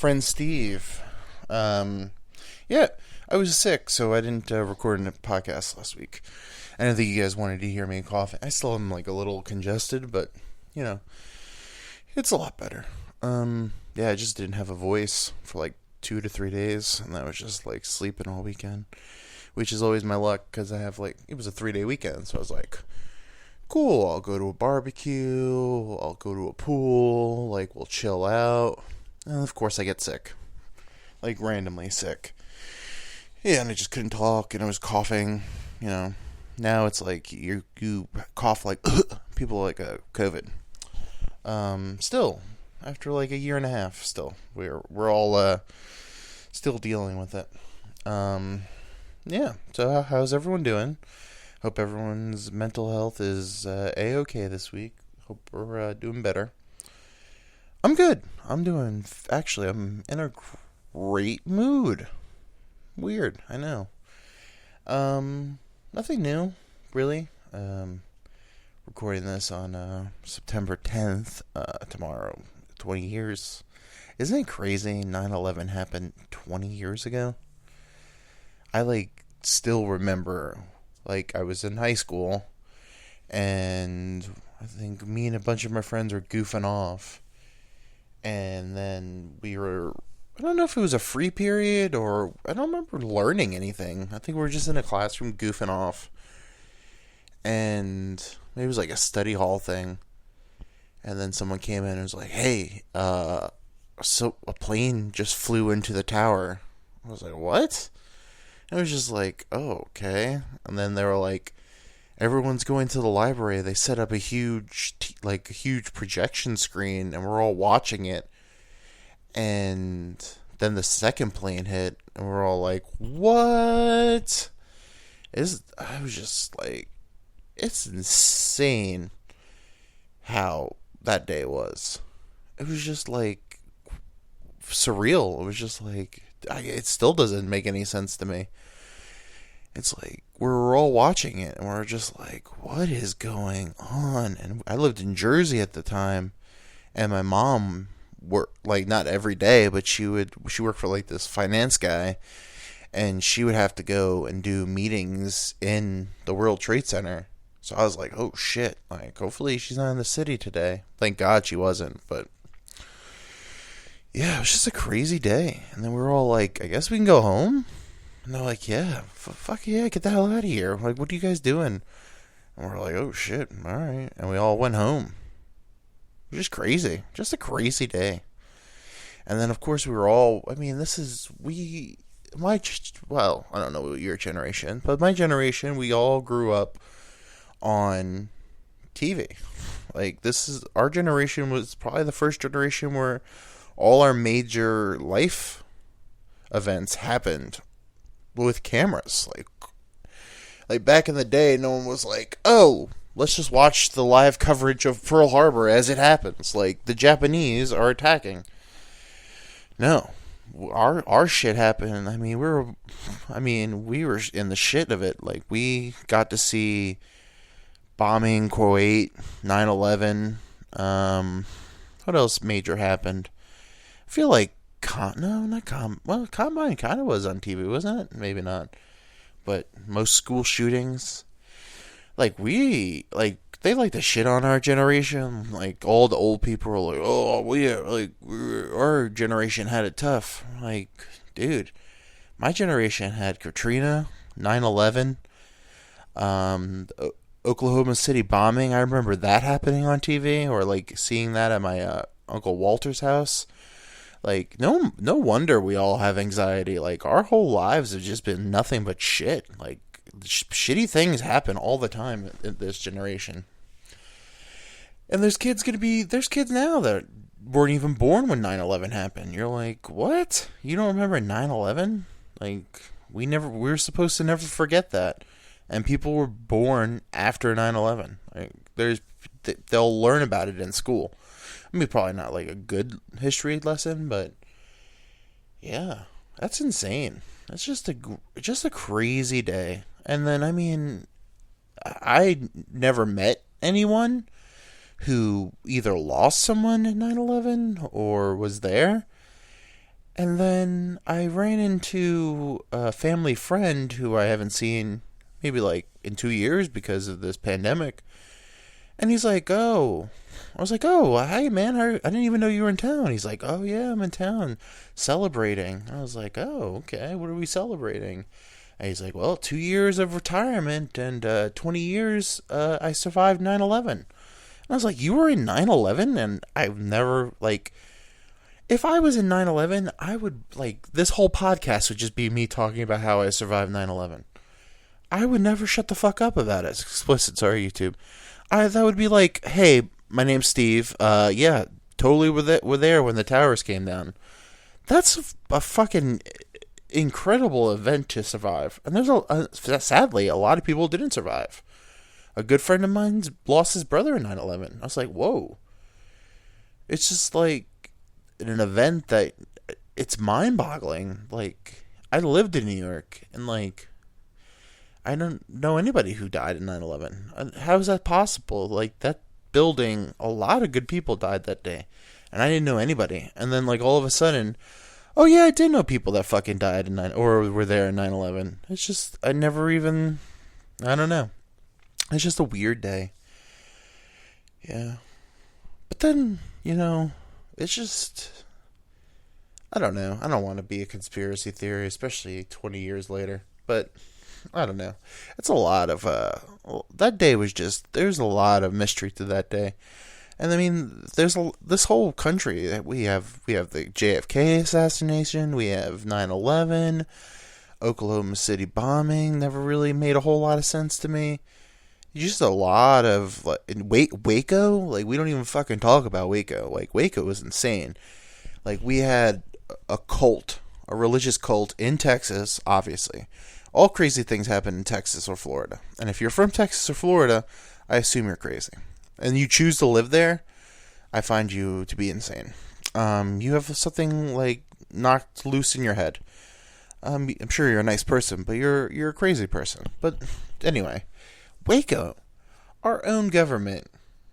friend Steve. Yeah, I was sick, so I didn't record a podcast last week. I don't think you guys wanted to hear me coughing. I still am like a little congested, but you know, it's a lot better. Yeah, I just didn't have a voice for like 2 to 3 days, and I was just like sleeping all weekend, which is always my luck because I have like it was a 3 day weekend, so I was like, cool. I'll go to a barbecue. I'll go to a pool. Like we'll chill out. And of course, I get sick, like randomly sick. Yeah, and I just couldn't talk, and I was coughing. You know, now it's like you cough like people like COVID. Still, after like a year and a half, still we're all still dealing with it. Yeah. So how's everyone doing? Hope everyone's mental health is a-okay this week. Hope we're doing better. I'm good. Actually, I'm in a great mood. Weird, I know. Nothing new, really. Recording this on September 10th, tomorrow. 20 years. Isn't it crazy? 9/11 happened 20 years ago. I, still remember, I was in high school, and I think me and a bunch of my friends were goofing off. And then I don't know if it was a free period or I don't remember learning anything. I think we were just in a classroom goofing off. And maybe it was like a study hall thing. And then someone came in and was like, hey, so a plane just flew into the tower. I was like, what? And it was just like, oh, okay. And then they were like, everyone's going to the library. They set up a huge projection screen, and we're all watching it. And then the second plane hit, and we're all like, what? I was just like, it's insane how that day was. It was just like surreal. It was just like, it still doesn't make any sense to me. It's like we're all watching it and we're just like, what is going on? And I lived in Jersey at the time, and my mom worked not every day, but she worked for this finance guy, and she would have to go and do meetings in the World Trade Center. So I was like, oh shit, hopefully she's not in the city today. Thank God she wasn't, but yeah, it was just a crazy day. And then we were all like, I guess we can go home? And they're like, yeah, fuck yeah, get the hell out of here. Like, what are you guys doing? And we're like, oh shit, alright. And we all went home. It was just crazy. Just a crazy day. And then, of course, we were all, I don't know your generation, but my generation, we all grew up on TV. Our generation was probably the first generation where all our major life events happened with cameras. Like back in the day, no one was like, oh, let's just watch the live coverage of Pearl Harbor as it happens. Like, the Japanese are attacking. No. Our shit happened. We were in the shit of it. Like, we got to see bombing Kuwait, 9/11. What else major happened? I feel like Combine kind of was on TV, wasn't it? Maybe not. But most school shootings, they like to shit on our generation. Like, all the old people were like, oh, our generation had it tough. Like, dude, my generation had Katrina, 9/11, Oklahoma City bombing. I remember that happening on TV, or seeing that at my Uncle Walter's house. No wonder we all have anxiety. Our whole lives have just been nothing but shit. Shitty things happen all the time in this generation. And there's kids now that weren't even born when 9/11 happened. You're like, what? You don't remember 9/11? We were supposed to never forget that. And people were born after 9/11. They'll learn about it in school. Probably not a good history lesson, but yeah, that's insane. That's just a crazy day. And then, I never met anyone who either lost someone in 9/11 or was there. And then I ran into a family friend who I haven't seen maybe like in 2 years because of this pandemic. And he's like, "Oh," I was like, "Oh, hey man, I didn't even know you were in town." He's like, "Oh yeah, I'm in town celebrating." I was like, "Oh, okay, what are we celebrating?" And he's like, "Well, 2 years of retirement and 20 years I survived 9/11." And I was like, "You were in 9/11?" And I've never, like, if I was in 9/11, I would, like, this whole podcast would just be me talking about how I survived 9/11. I would never shut the fuck up about it. It's explicit, sorry, YouTube. That would be like, "Hey, my name's Steve. Yeah, totally were there when the towers came down." That's a fucking incredible event to survive. And sadly, a lot of people didn't survive. A good friend of mine lost his brother in 9/11. I was like, whoa. It's just like an event that it's mind boggling. Like, I lived in New York, and like, I don't know anybody who died in 9/11. How is that possible? Like, that building, a lot of good people died that day. And I didn't know anybody. And then, like, all of a sudden, oh yeah, I did know people that fucking died in or were there in 9/11. It's just, I never even, I don't know. It's just a weird day. Yeah. But then, it's just, I don't know. I don't want to be a conspiracy theory, especially 20 years later. But I don't know. It's a lot of that day was just, there's a lot of mystery to that day. And I mean, there's this whole country that we have the JFK assassination, we have 9/11, Oklahoma City bombing never really made a whole lot of sense to me. Just a lot of, like, in Waco, like, we don't even fucking talk about Waco. Like, Waco was insane. Like, we had a cult, a religious cult in Texas, obviously. All crazy things happen in Texas or Florida. And if you're from Texas or Florida, I assume you're crazy. And you choose to live there, I find you to be insane. You have something, like, knocked loose in your head. I'm sure you're a nice person, but you're a crazy person. But anyway, Waco, our own government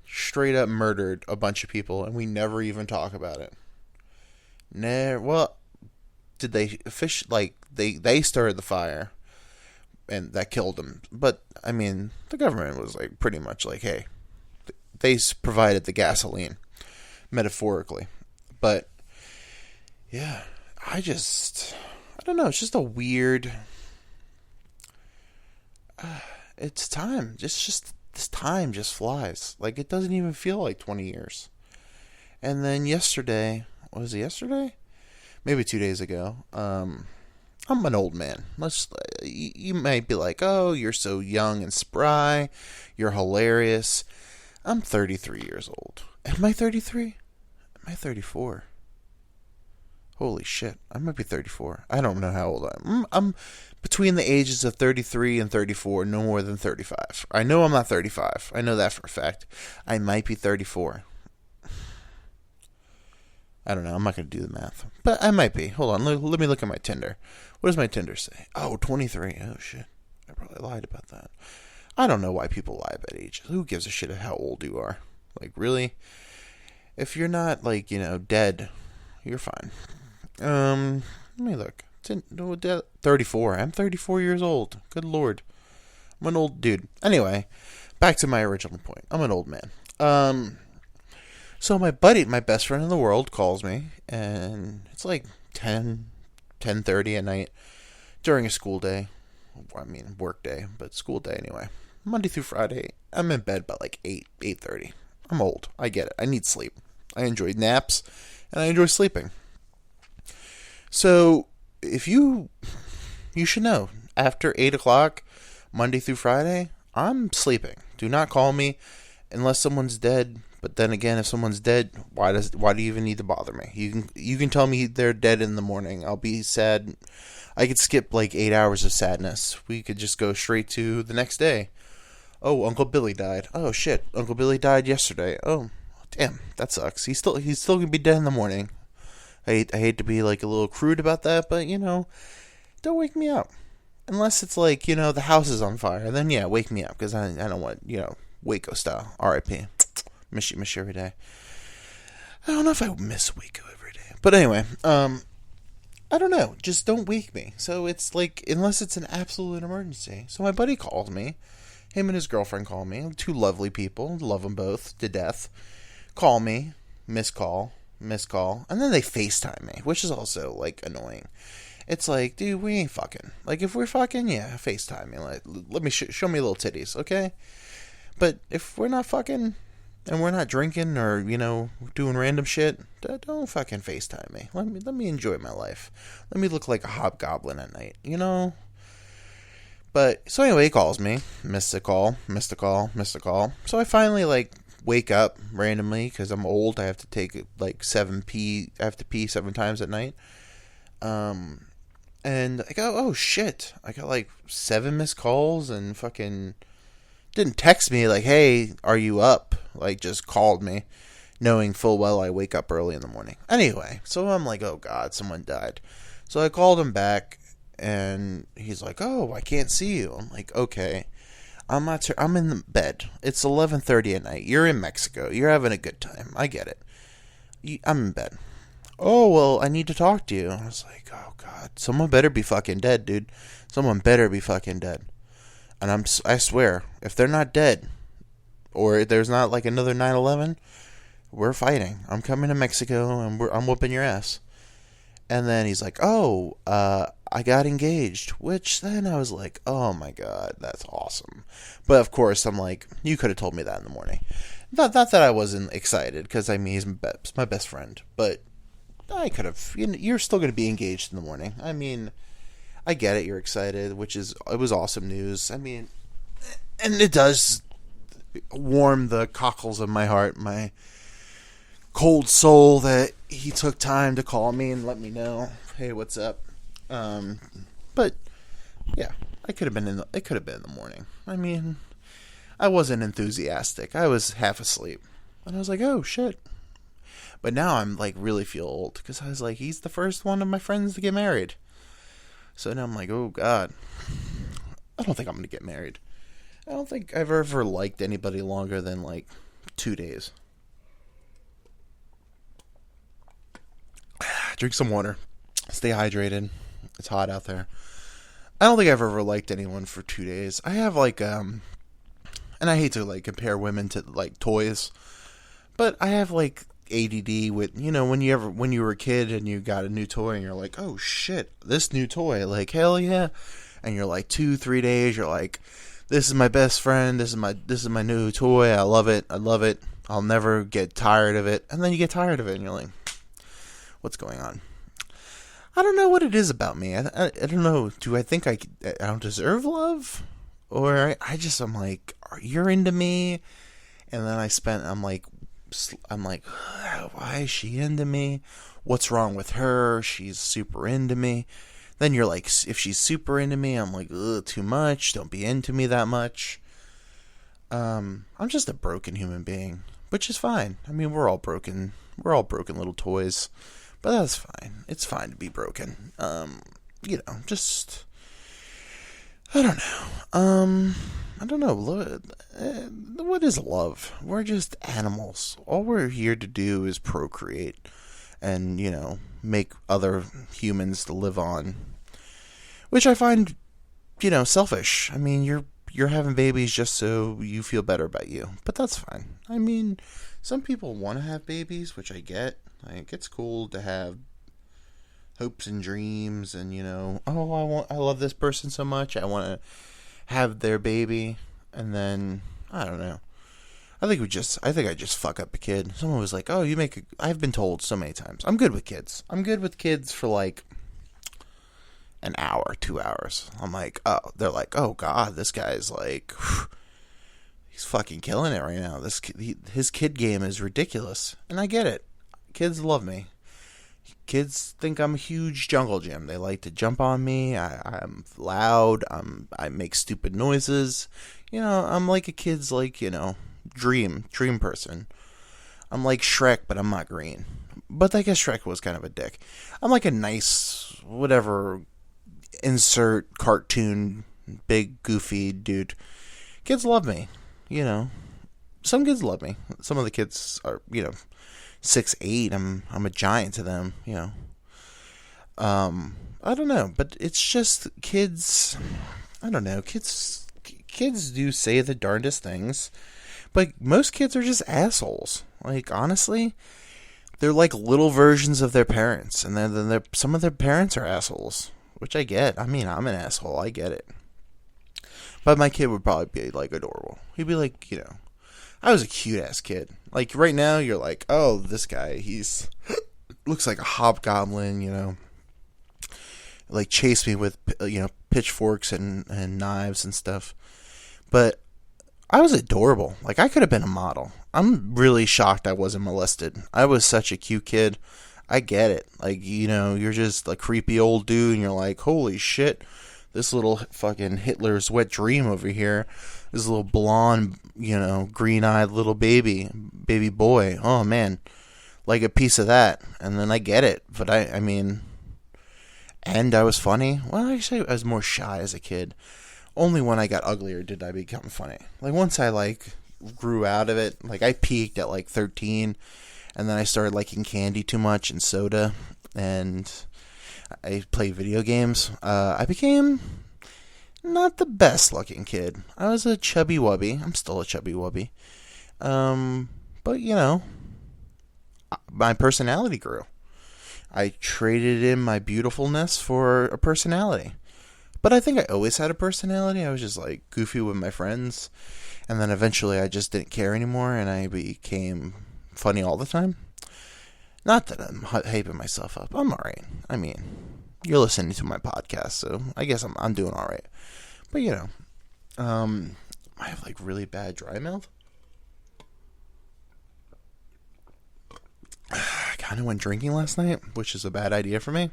straight up murdered a bunch of people, and we never even talk about it. Well, did they they started the fire, and that killed them. But I mean, the government was like pretty much like, hey, they provided the gasoline, metaphorically. But yeah, I don't know. It's just a weird. It's time. Just this time just flies. Like, it doesn't even feel like 20 years. And then yesterday, was it yesterday? Maybe 2 days ago. I'm an old man. You might be like, oh, you're so young and spry. You're hilarious. I'm 33 years old. Am I 33? Am I 34? Holy shit. I might be 34. I don't know how old I am. I'm between the ages of 33 and 34, no more than 35. I know I'm not 35. I know that for a fact. I might be 34. I don't know. I'm not going to do the math. But I might be. Hold on. Let me look at my Tinder. What does my Tinder say? Oh, 23. Oh, shit. I probably lied about that. I don't know why people lie about age. Who gives a shit how old you are? Like, really? If you're not, like, dead, you're fine. Let me look. 34. I'm 34 years old. Good lord. I'm an old dude. Anyway, back to my original point. I'm an old man. So my best friend in the world, calls me, and it's like 10:30 at night during a school day. I mean, work day, but school day anyway. Monday through Friday, I'm in bed by like 8:30. I'm old. I get it. I need sleep. I enjoy naps, and I enjoy sleeping. So, you should know, after 8 o'clock, Monday through Friday, I'm sleeping. Do not call me unless someone's dead. But then again, if someone's dead, why do you even need to bother me? You can tell me they're dead in the morning. I'll be sad. I could skip like 8 hours of sadness. We could just go straight to the next day. Oh, Uncle Billy died. Oh shit, Uncle Billy died yesterday. Oh, damn, that sucks. He's still gonna be dead in the morning. I hate to be like a little crude about that, but don't wake me up. Unless it's like, the house is on fire. Then yeah, wake me up, because I don't want, Waco style. R.I.P. Miss you every day. I don't know if I miss Waco every day. But anyway, I don't know. Just don't wake me. So it's like, unless it's an absolute emergency. So my buddy calls me. Him and his girlfriend call me. Two lovely people. Love them both to death. Call me. Miss call. Miss call. And then they FaceTime me, which is also, like, annoying. It's like, dude, we ain't fucking. Like, if we're fucking, yeah, FaceTime me. Like, let me show me little titties, okay? But if we're not fucking, and we're not drinking or, doing random shit, don't fucking FaceTime me. Let me enjoy my life. Let me look like a hobgoblin at night, But, so anyway, he calls me. Missed a call. So I finally, like, wake up randomly, because I'm old. I have to take, like, I have to pee 7 times at night. And I go, oh shit. I got, like, 7 missed calls, and fucking didn't text me, like, hey, are you up? Like, just called me, knowing full well I wake up early in the morning. Anyway, so I'm like, oh god, someone died. So I called him back, and he's like, oh, I can't see you. I'm like, okay. I'm in the bed. It's 11:30 at night. You're in Mexico. You're having a good time. I get it. I'm in bed. Oh, well, I need to talk to you. I was like, oh god, someone better be fucking dead, dude. Someone better be fucking dead. And I swear, if they're not dead, or there's not like another 9/11, we're fighting. I'm coming to Mexico, and I'm whooping your ass. And then he's like, oh, I got engaged. Which then I was like, oh my god, that's awesome. But of course, I'm like, you could have told me that in the morning. Not that I wasn't excited, because I mean, he's my best friend. But I could have. You're still going to be engaged in the morning. I mean, I get it. You're excited, it was awesome news. I mean, and it does warm the cockles of my heart, my cold soul, that he took time to call me and let me know, hey, what's up. But yeah, it could have been in the morning. I mean, I wasn't enthusiastic. I was half asleep, and I was like, oh shit. But now I'm like really feel old, because I was like, he's the first one of my friends to get married. So now I'm like, oh god, I don't think I'm gonna get married. I don't think I've ever liked anybody longer than like 2 days. Drink some water. Stay hydrated. It's hot out there. I don't think I've ever liked anyone for 2 days. I have like, and I hate to like compare women to like toys, but I have like ADD with, when you were a kid and you got a new toy and you're like, oh shit, this new toy, like hell yeah. And you're like 2-3 days, you're like, this is my best friend, this is my new toy, I love it, I'll never get tired of it. And then you get tired of it and you're like, what's going on? I don't know what it is about me. I don't know. Do I think I don't deserve love? Or I'm like, you're into me? And then I'm like, why is she into me? What's wrong with her? She's super into me. Then you're like, if she's super into me, I'm like, ugh, too much. Don't be into me that much. I'm just a broken human being, which is fine. I mean, we're all broken. We're all broken little toys. But that's fine. It's fine to be broken. Just, I don't know. I don't know. What is love? We're just animals. All we're here to do is procreate and, make other humans to live on. Which I find, selfish. I mean, you're having babies just so you feel better about you. But that's fine. I mean, some people want to have babies, which I get. Like, it's cool to have hopes and dreams and, I love this person so much, I want to have their baby. And then, I don't know. I think I just fuck up a kid. Someone was like, oh, I've been told so many times, I'm good with kids. I'm good with kids for like an hour, 2 hours. I'm like, oh, they're like, oh god, this guy's like, he's fucking killing it right now. His kid game is ridiculous. And I get it. Kids love me. Kids think I'm a huge jungle gym. They like to jump on me. I'm loud. I make stupid noises. I'm like a kid's like, dream person. I'm like Shrek, but I'm not green. But I guess Shrek was kind of a dick. I'm like a nice, whatever, insert cartoon, big, goofy dude. Kids love me. Some kids love me. Some of the kids are, 6'8". I'm a giant to them, I don't know, but it's just kids. I don't know. Kids do say the darndest things, but most kids are just assholes. Like, honestly, they're like little versions of their parents, and then some of their parents are assholes, which I get. I mean, I'm an asshole. I get it. But my kid would probably be like adorable. He'd be like, I was a cute ass kid. Like right now, you're like, oh, this guy, he's looks like a hobgoblin, like chase me with pitchforks and knives and stuff. But I was adorable. Like I could have been a model. I'm really shocked I wasn't molested. I was such a cute kid. I get it. Like, you're just a creepy old dude and you're like, holy shit, this little fucking Hitler's wet dream over here. This little blonde, green-eyed little baby boy. Oh man, like a piece of that. And then I get it. But I mean, and I was funny. Well, actually, I was more shy as a kid. Only when I got uglier did I become funny. Like once I grew out of it, like I peaked at 13, and then I started liking candy too much and soda, and I played video games. I became not the best looking kid. I was a chubby wubby. I'm still a chubby wubby. But my personality grew. I traded in my beautifulness for a personality. But I think I always had a personality. I was just goofy with my friends. And then eventually I just didn't care anymore and I became funny all the time. Not that I'm hyping myself up. I'm alright. I mean, you're listening to my podcast, so I guess I'm doing alright. But I have really bad dry mouth. I kind of went drinking last night, which is a bad idea for me.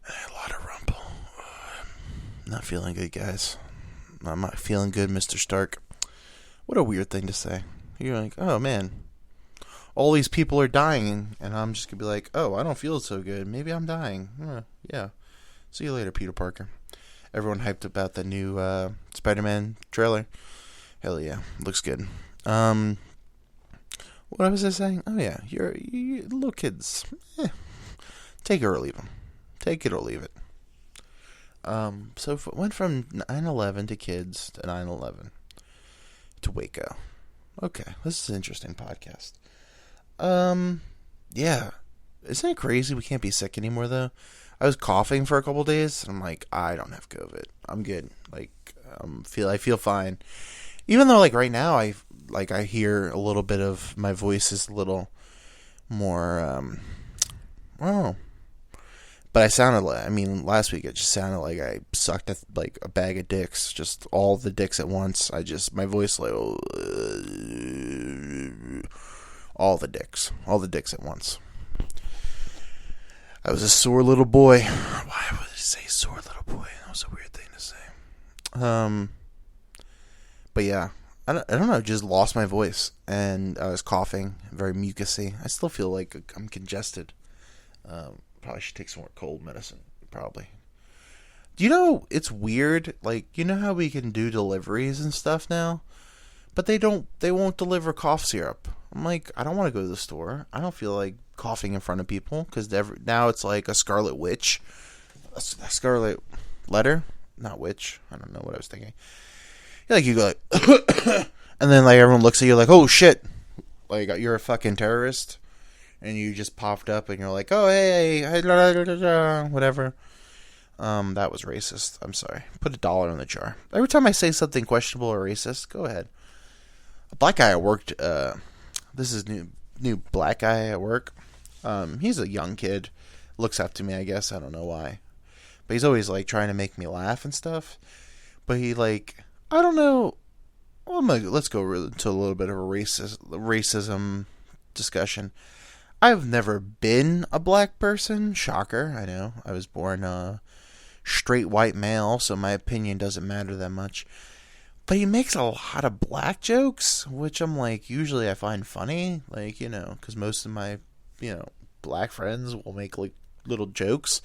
I had a lot of rumble. Not feeling good, guys. I'm not feeling good, Mr. Stark. What a weird thing to say. You're like, oh man, all these people are dying, and I'm just gonna be like, oh, I don't feel so good. Maybe I'm dying. Yeah. See you later, Peter Parker. Everyone hyped about the new Spider-Man trailer. Hell yeah, looks good. What was I saying? Oh yeah, you little kids. Take it or leave them. Take it or leave it. So it went from 9/11 to kids to 9/11 to Waco. Okay, this is an interesting podcast. Yeah. Isn't it crazy we can't be sick anymore, though? I was coughing for a couple days, and I'm like, I don't have COVID. I'm good. I feel fine. Even though, right now, I hear a little bit of my voice is a little more, I don't know. But I sounded last week it just sounded like I sucked a bag of dicks, just all the dicks at once. My voice all the dicks at once. I was a sore little boy. Why would I say sore little boy? That was a weird thing to say. But yeah, I don't know. Just lost my voice, and I was coughing, very mucusy. I still feel like I'm congested. Probably should take some more cold medicine. Probably. Do you know it's weird? You know how we can do deliveries and stuff now, but they won't deliver cough syrup. I'm like, I don't want to go to the store. I don't feel like coughing in front of people because now it's like a scarlet witch, a scarlet letter, not witch. I don't know what I was thinking. You go and then everyone looks at you like, oh shit, you're a fucking terrorist. And you just popped up, and you're like, "Oh, hey, whatever." That was racist. I'm sorry. Put $1 in the jar. Every time I say something questionable or racist, go ahead. A black guy at work. This is new black guy at work. He's a young kid. Looks up to me, I guess. I don't know why, but he's always trying to make me laugh and stuff. But he I don't know. Well, let's go into a little bit of a racism discussion. I've never been a black person. Shocker, I know. I was born a straight white male, so my opinion doesn't matter that much. But he makes a lot of black jokes, which I'm usually I find funny. Because most of my, black friends will make, little jokes.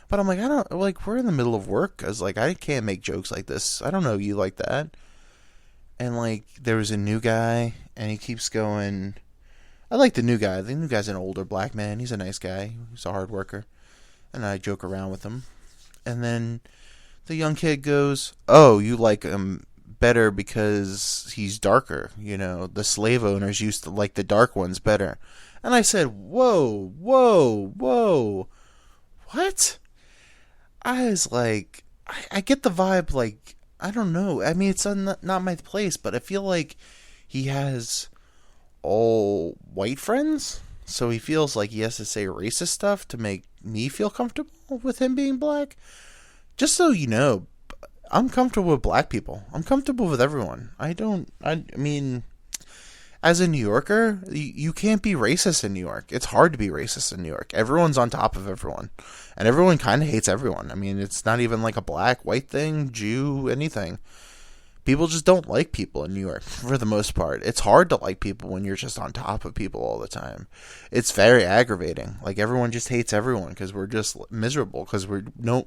But I'm I don't, we're in the middle of work, because, I can't make jokes like this. I don't know you like that. And, there was a new guy, and he keeps going, I like the new guy. The new guy's an older black man. He's a nice guy. He's a hard worker. And I joke around with him. And then the young kid goes, "Oh, you like him better because he's darker. You know, the slave owners used to like the dark ones better." And I said, "Whoa, whoa, whoa. What?" I was like, I get the vibe, like, I don't know. I mean, it's not my place, but I feel like he has all white friends. So he feels like he has to say racist stuff to make me feel comfortable with him being black. Just so you know, I'm comfortable with black people. I'm comfortable with everyone. I mean, as a New Yorker, you can't be racist in New York. It's hard to be racist in New York. Everyone's on top of everyone. And everyone kind of hates everyone. I mean, it's not even like a black, white thing, Jew, anything. People just don't like people in New York for the most part. It's hard to like people when you're just on top of people all the time. It's very aggravating. Like, everyone just hates everyone because we're just miserable. Because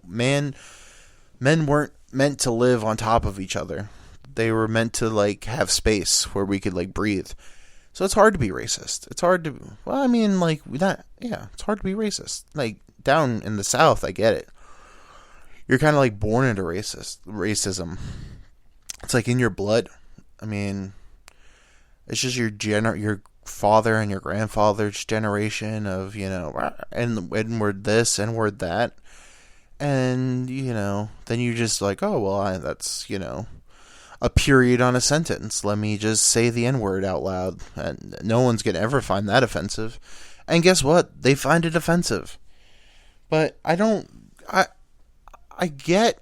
men weren't meant to live on top of each other. They were meant to, like, have space where we could, like, breathe. So it's hard to be racist. It's hard to, well, I mean, like, it's hard to be racist. Like, down in the South, I get it. You're kind of, like, born into racism. It's, like, in your blood. I mean, it's just your father and your grandfather's generation of, you know, and word this and word that. And, you know, then you just like, oh, well, that's, you know, a period on a sentence. Let me just say the N-word out loud. And no one's going to ever find that offensive. And guess what? They find it offensive. But I get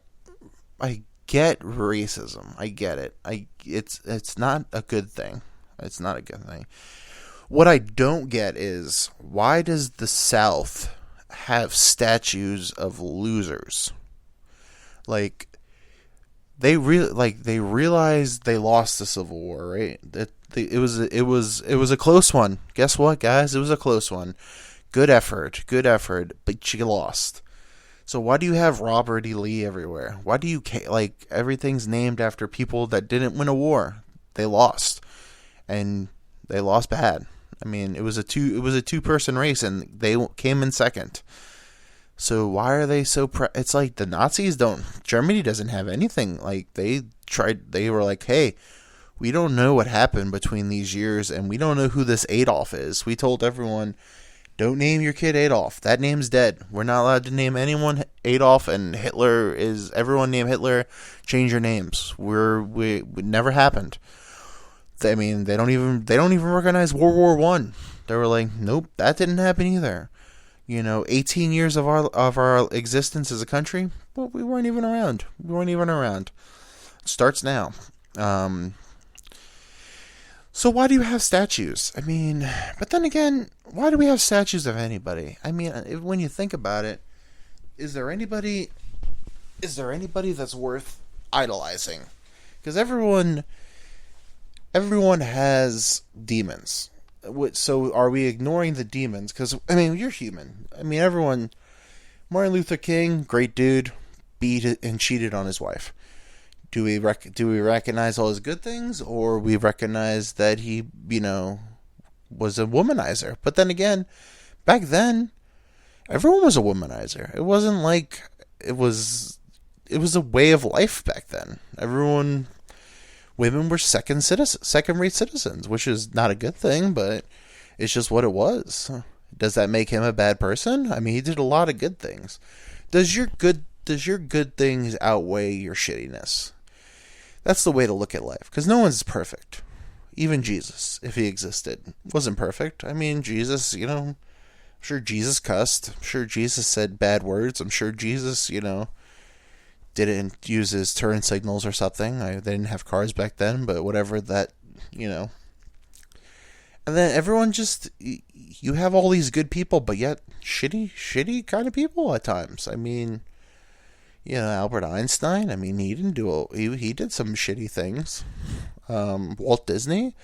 racism. I get it. It's not a good thing. It's not a good thing. What I don't get is, why does the South have statues of losers? Like, they realized they lost the Civil War, right? It was a close one. Guess what, guys? It was a close one. Good effort, but you lost. So why do you have Robert E. Lee everywhere? Why do you like, everything's named after people that didn't win a war? They lost, and they lost bad. I mean, it was a two-person race, and they came in second. So why are they so it's like the Nazis Germany doesn't have anything. Like, they were like, hey, we don't know what happened between these years, and we don't know who this Adolf is. We told everyone, don't name your kid Adolf. That name's dead. We're not allowed to name anyone Adolf, and everyone named Hitler. Change your names. It never happened. I mean, they don't even recognize World War One. They were like, nope, that didn't happen either. You know, 18 years of our existence as a country, well, we weren't even around. It starts now. So why do you have statues? I mean, but then again, why do we have statues of anybody? I mean, when you think about it, is there anybody that's worth idolizing? Because everyone has demons. So are we ignoring the demons? Because, I mean, you're human. I mean, Martin Luther King, great dude, beat and cheated on his wife. Do we recognize all his good things, or we recognize that he, you know, was a womanizer? But then again, back then, everyone was a womanizer. It wasn't like it was a way of life back then. Women were second-rate citizens, which is not a good thing, but it's just what it was. Does that make him a bad person? I mean, he did a lot of good things. Does your good things outweigh your shittiness? That's the way to look at life, because no one's perfect. Even Jesus, if he existed, wasn't perfect. I mean, Jesus, you know, I'm sure Jesus cussed. I'm sure Jesus said bad words. I'm sure Jesus, you know, didn't use his turn signals or something. They didn't have cars back then, but whatever that, you know. And then everyone just, you have all these good people, but yet shitty kind of people at times. I mean, you know, Albert Einstein, I mean, he did some shitty things. Walt Disney,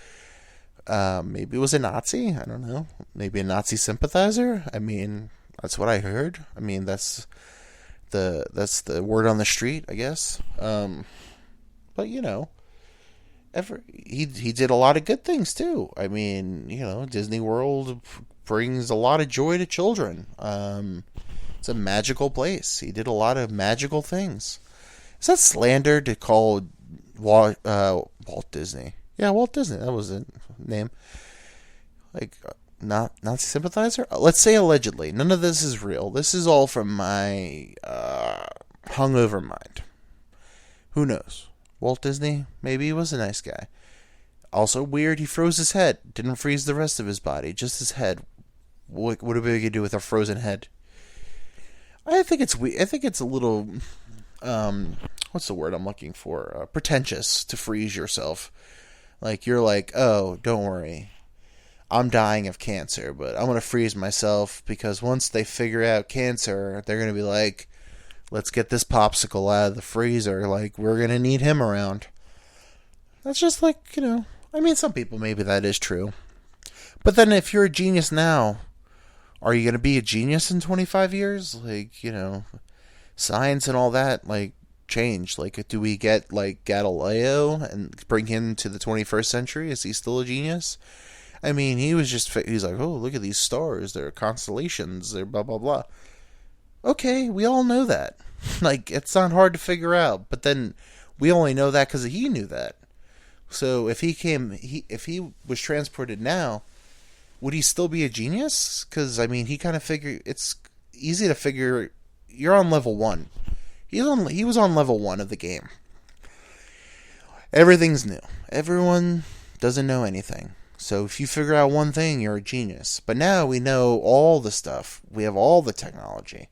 maybe was a Nazi. I don't know. Maybe a Nazi sympathizer. I mean, that's what I heard. I mean, that's the word on the street, I guess. But you know, He did a lot of good things too. I mean, Disney World brings a lot of joy to children. It's a magical place. He did a lot of magical things. Is that slander to call Walt Disney? Yeah, Walt Disney. That was the name. Like, not Nazi sympathizer? Let's say allegedly. None of this is real. This is all from my hungover mind. Who knows? Walt Disney, maybe he was a nice guy. Also weird, he froze his head. Didn't freeze the rest of his body, just his head. What are we going to do with a frozen head? I think it's weird. I think it's a little, what's the word I'm looking for? Pretentious to freeze yourself. Like, you're like, oh, don't worry. I'm dying of cancer, but I'm going to freeze myself because once they figure out cancer, they're going to be like, let's get this popsicle out of the freezer. Like, we're going to need him around. That's just like, I mean, some people, maybe that is true. But then if you're a genius now, are you going to be a genius in 25 years? Like, science and all that, like, change. Like, do we get, like, Galileo and bring him to the 21st century? Is he still a genius? I mean, he's like, oh, look at these stars. They're constellations. They're blah, blah, blah. Okay, we all know that. Like, it's not hard to figure out. But then we only know that because he knew that. So if if he was transported now, would he still be a genius? Because, I mean, he kind of it's easy to figure, you're on level 1. He was on level 1 of the game. Everything's new. Everyone doesn't know anything. So if you figure out one thing, you're a genius. But now we know all the stuff. We have all the technology.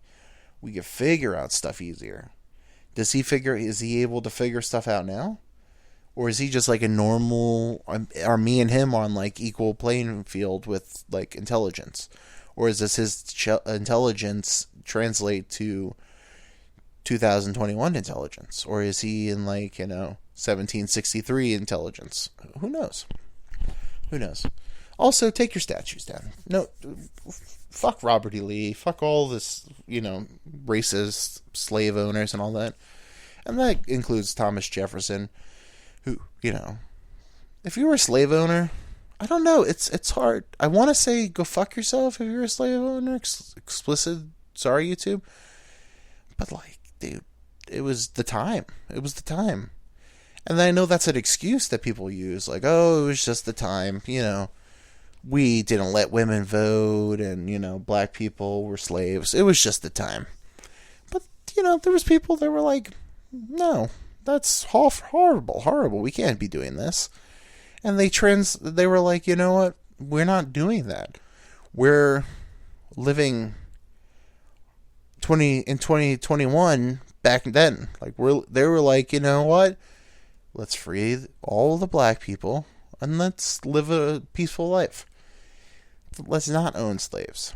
We can figure out stuff easier. Is he able to figure stuff out now? Or is he just like a normal, are me and him on like equal playing field with like intelligence? Or is this his intelligence translate to 2021 intelligence? Or is he in like, 1763 intelligence? Who knows? Who knows? Also, take your statues down. No, fuck Robert E. Lee. Fuck all this, racist slave owners and all that. And that includes Thomas Jefferson, who, if you were a slave owner, I don't know. It's hard. I want to say go fuck yourself if you're a slave owner. Explicit. Sorry, YouTube. But, like, dude, it was the time. It was the time. And then I know that's an excuse that people use. Like, oh, it was just the time. We didn't let women vote and, black people were slaves. It was just the time. But, there was people that were like, no, that's horrible. We can't be doing this. And they were like, you know what? We're not doing that. We're living in 2021 back then. Like, they were like, you know what? Let's free all the black people and let's live a peaceful life. Let's not own slaves.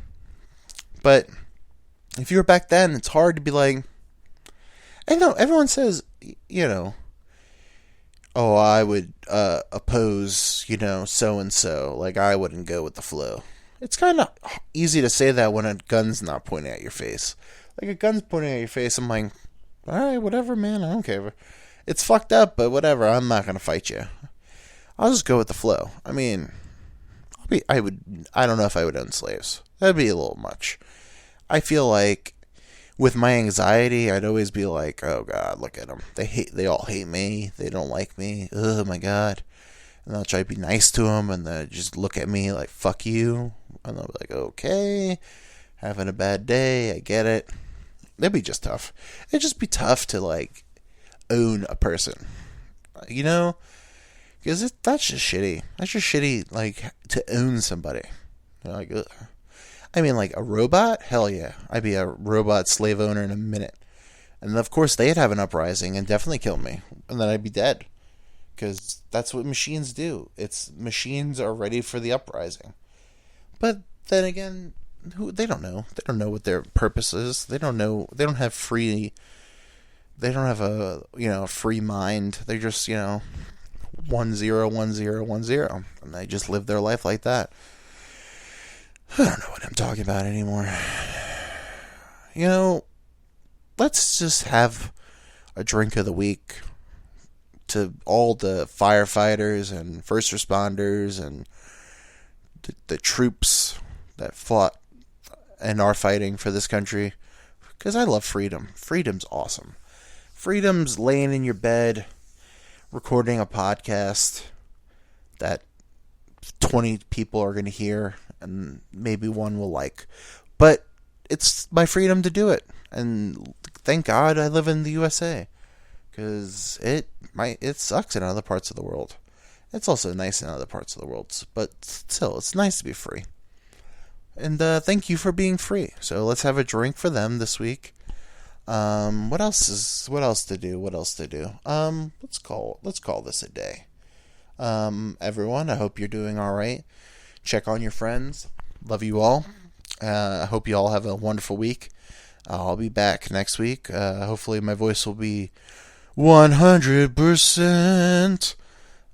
But if you were back then, it's hard to be like, I know everyone says, oh, I would oppose, so and so. Like, I wouldn't go with the flow. It's kind of easy to say that when a gun's not pointing at your face. Like, a gun's pointing at your face, I'm like, all right, whatever, man, I don't care. It's fucked up, but whatever, I'm not going to fight you. I'll just go with the flow. I mean, I don't know if I would own slaves. That'd be a little much. I feel like with my anxiety, I'd always be like, oh God, look at them. They all hate me. They don't like me. Oh my God. And I'll try to be nice to them and they just look at me like, fuck you. And they'll be like, okay, having a bad day. I get it. It'd be just tough. It'd just be tough to like own a person, because that's just shitty. That's just shitty, like, to own somebody. Like, ugh. I mean, like, a robot? Hell yeah. I'd be a robot slave owner in a minute. And of course, they'd have an uprising and definitely kill me. And then I'd be dead. Because that's what machines do. Machines are ready for the uprising. But then again, they don't know. They don't know what their purpose is. They don't know. They don't have a free mind. They're just, 101010, and they just live their life like that. I don't know what I'm talking about anymore. Let's just have a drink of the week to all the firefighters and first responders and the troops that fought and are fighting for this country, because I love freedom. Freedom's awesome. Freedom's laying in your bed, recording a podcast that 20 people are going to hear, and maybe one will like. But it's my freedom to do it. And thank God I live in the USA. Because it sucks in other parts of the world. It's also nice in other parts of the world. But still, it's nice to be free. And thank you for being free. So let's have a drink for them this week. What else to do? Let's call this a day. Everyone, I hope you're doing all right. Check on your friends. Love you all. I hope you all have a wonderful week. I'll be back next week. Hopefully my voice will be 100%.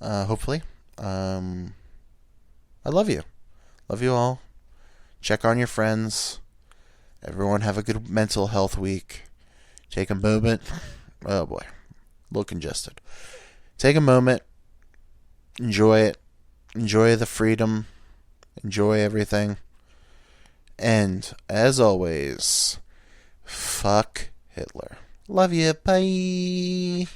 Hopefully. I love you. Love you all. Check on your friends. Everyone have a good mental health week. Take a moment. Oh boy. A little congested. Take a moment. Enjoy it. Enjoy the freedom. Enjoy everything. And, as always, fuck Hitler. Love you. Bye.